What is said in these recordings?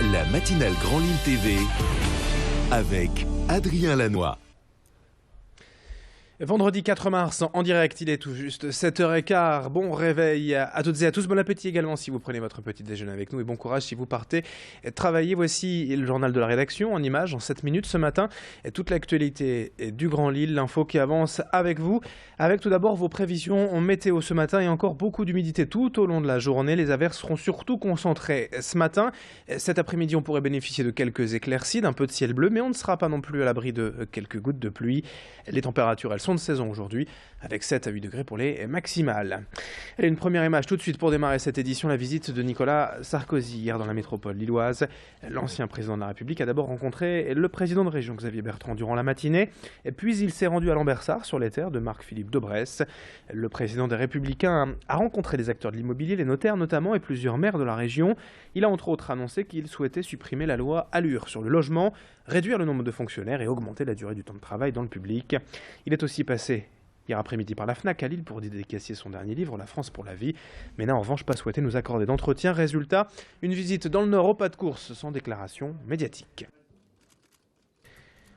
La matinale Grand Lille TV avec Adrien Lanois. Vendredi 4 mars, en direct, il est tout juste 7h15. Bon réveil à toutes et à tous. Bon appétit également si vous prenez votre petit déjeuner avec nous. Et bon courage si vous partez travailler. Voici le journal de la rédaction en images en 7 minutes ce matin. Toute l'actualité du Grand Lille, l'info qui avance avec vous. Avec tout d'abord vos prévisions en météo ce matin et encore beaucoup d'humidité tout au long de la journée. Les averses seront surtout concentrées ce matin. Cet après-midi, on pourrait bénéficier de quelques éclaircies, d'un peu de ciel bleu, mais on ne sera pas non plus à l'abri de quelques gouttes de pluie. Les températures, elles sont de saison aujourd'hui, avec 7 à 8 degrés pour les maximales. Allez, une première image tout de suite pour démarrer cette édition, la visite de Nicolas Sarkozy hier dans la métropole lilloise. L'ancien président de la République a d'abord rencontré le président de région Xavier Bertrand durant la matinée, et puis il s'est rendu à Lambersart sur les terres de Marc-Philippe Daubresse. Le président des Républicains a rencontré les acteurs de l'immobilier, les notaires notamment, et plusieurs maires de la région. Il a entre autres annoncé qu'il souhaitait supprimer la loi Allure sur le logement, réduire le nombre de fonctionnaires et augmenter la durée du temps de travail dans le public. Il est aussi passé hier après-midi par la FNAC à Lille pour dédicacer son dernier livre, La France pour la vie, mais n'a en revanche pas souhaité nous accorder d'entretien. Résultat, une visite dans le Nord au pas de course sans déclaration médiatique.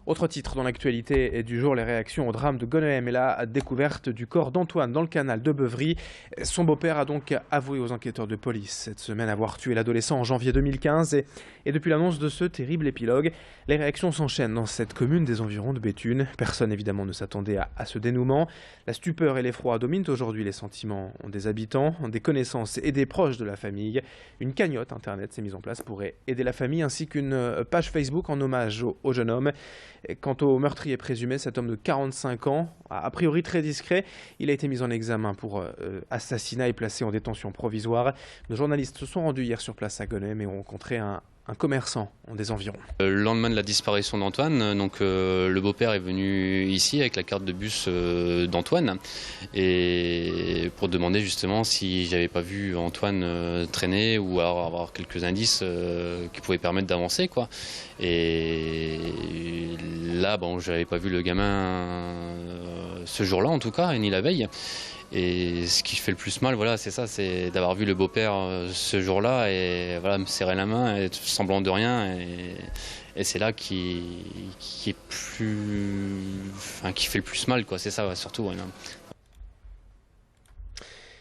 Autre titre dans l'actualité du jour, les réactions au drame de Gonehem et la découverte du corps d'Antoine dans le canal de Beuvry. Son beau-père a donc avoué aux enquêteurs de police cette semaine avoir tué l'adolescent en janvier 2015. Et depuis l'annonce de ce terrible épilogue, les réactions s'enchaînent dans cette commune des environs de Béthune. Personne évidemment ne s'attendait à ce dénouement. La stupeur et l'effroi dominent aujourd'hui les sentiments des habitants, des connaissances et des proches de la famille. Une cagnotte internet s'est mise en place pour aider la famille ainsi qu'une page Facebook en hommage au jeune homme. Quant au meurtrier présumé, cet homme de 45 ans, a priori très discret, il a été mis en examen pour assassinat et placé en détention provisoire. Nos journalistes se sont rendus hier sur place à Gonehem et ont rencontré un commerçant des environs. Le lendemain de la disparition d'Antoine, donc le beau-père est venu ici avec la carte de bus d'Antoine et pour demander justement si j'avais pas vu Antoine traîner ou alors avoir quelques indices qui pouvaient permettre d'avancer quoi. Et là bon, j'avais pas vu le gamin ce jour-là en tout cas et ni la veille. Et ce qui fait le plus mal, voilà, c'est ça, c'est d'avoir vu le beau-père ce jour-là et voilà, me serrer la main, et semblant de rien, et c'est là qui est plus, enfin, qui fait le plus mal, quoi. C'est ça, ouais, surtout. Ouais,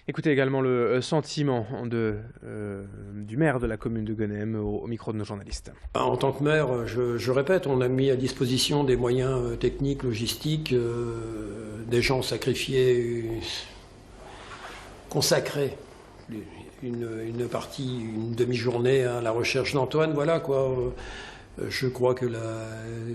Écoutez également le sentiment du maire de la commune de Gonehem au micro de nos journalistes. En tant que maire, je répète, on a mis à disposition des moyens techniques, logistiques, des gens sacrifiés, consacrer une partie, une demi-journée à la recherche d'Antoine, voilà quoi. Je crois que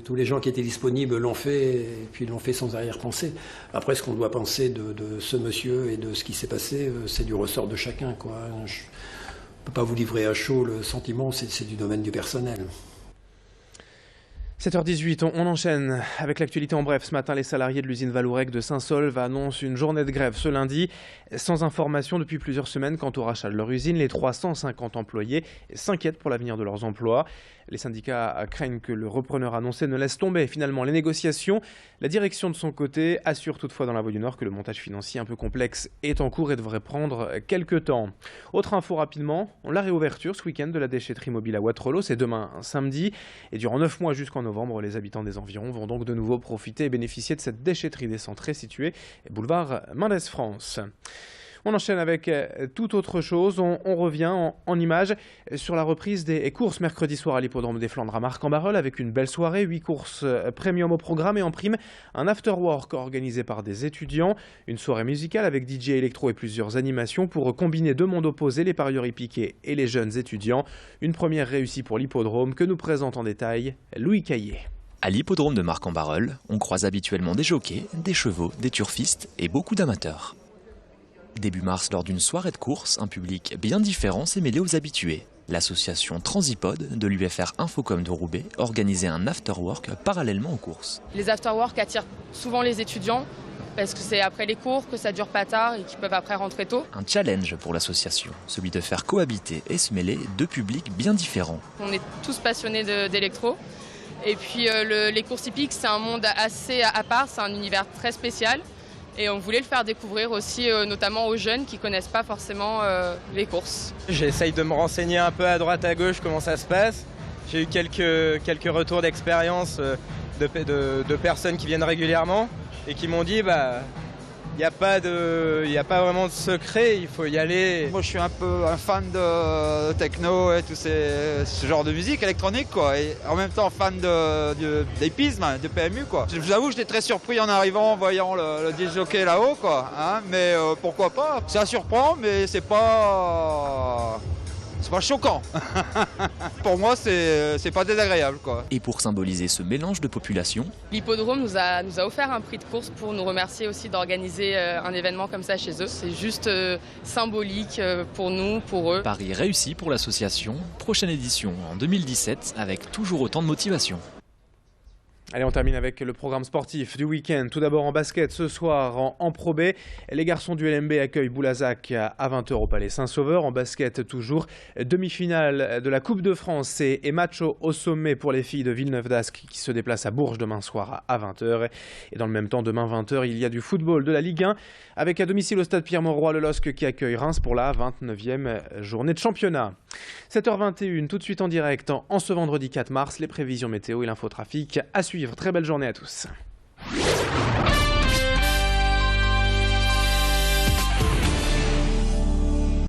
tous les gens qui étaient disponibles l'ont fait, et puis l'ont fait sans arrière-pensée. Après, ce qu'on doit penser de ce monsieur et de ce qui s'est passé, c'est du ressort de chacun, quoi. Je ne peux pas vous livrer à chaud le sentiment, c'est du domaine du personnel. 7h18, on enchaîne avec l'actualité en bref. Ce matin, les salariés de l'usine Vallourec de Saint-Saulve annoncent une journée de grève ce lundi. Sans information depuis plusieurs semaines quant au rachat de leur usine, les 350 employés s'inquiètent pour l'avenir de leurs emplois. Les syndicats craignent que le repreneur annoncé ne laisse tomber finalement les négociations. La direction de son côté assure toutefois dans la Voix du Nord que le montage financier un peu complexe est en cours et devrait prendre quelques temps. Autre info rapidement, la réouverture ce week-end de la déchetterie mobile à Wattrelos, c'est demain samedi. Et durant 9 mois jusqu'en novembre, les habitants des environs vont donc de nouveau profiter et bénéficier de cette déchetterie décentrée située boulevard Mendès France. On enchaîne avec toute autre chose. On revient en images sur la reprise des courses mercredi soir à l'hippodrome des Flandres à Marcq-en-Barœul avec une belle soirée, 8 courses premium au programme et en prime un after-work organisé par des étudiants. Une soirée musicale avec DJ électro et plusieurs animations pour combiner deux mondes opposés, les parieurs hippiqués et les jeunes étudiants. Une première réussie pour l'hippodrome que nous présente en détail Louis Caillé. À l'hippodrome de Marcq-en-Barœul, on croise habituellement des jockeys, des chevaux, des turfistes et beaucoup d'amateurs. Début mars, lors d'une soirée de course, un public bien différent s'est mêlé aux habitués. L'association Transipod de l'UFR Infocom de Roubaix organisait un afterwork parallèlement aux courses. Les afterwork attirent souvent les étudiants parce que c'est après les cours que ça dure pas tard et qu'ils peuvent après rentrer tôt. Un challenge pour l'association, celui de faire cohabiter et se mêler deux publics bien différents. On est tous passionnés d'électro. Et puis les courses hippiques, c'est un monde assez à part, c'est un univers très spécial. Et on voulait le faire découvrir aussi notamment aux jeunes qui ne connaissent pas forcément les courses. J'essaye de me renseigner un peu à droite à gauche comment ça se passe. J'ai eu quelques retours d'expérience de personnes qui viennent régulièrement et qui m'ont dit il n'y a pas vraiment de secret, il faut y aller. Moi je suis un peu un fan de techno et tout ce genre de musique électronique quoi. Et en même temps fan d'épisme, de PMU quoi. Je vous avoue j'étais très surpris en arrivant en voyant le disc jockey là-haut quoi. Hein, mais pourquoi pas. Ça surprend mais c'est pas choquant. Pour moi, c'est pas désagréable, quoi. Et pour symboliser ce mélange de population, l'hippodrome nous a offert un prix de course pour nous remercier aussi d'organiser un événement comme ça chez eux. C'est juste symbolique pour nous, pour eux. Paris réussi pour l'association. Prochaine édition en 2017 avec toujours autant de motivation. Allez, on termine avec le programme sportif du week-end. Tout d'abord en basket, ce soir en Pro B. Les garçons du LMB accueillent Boulazac à 20h au Palais Saint-Sauveur. En basket toujours, demi-finale de la Coupe de France et match au sommet pour les filles de Villeneuve d'Ascq qui se déplacent à Bourges demain soir à 20h. Et dans le même temps, demain 20h, il y a du football de la Ligue 1 avec à domicile au stade Pierre-Mauroy le LOSC qui accueille Reims pour la 29e journée de championnat. 7h21, tout de suite en direct en ce vendredi 4 mars, les prévisions météo et l'infotrafic à suivre. Très belle journée à tous.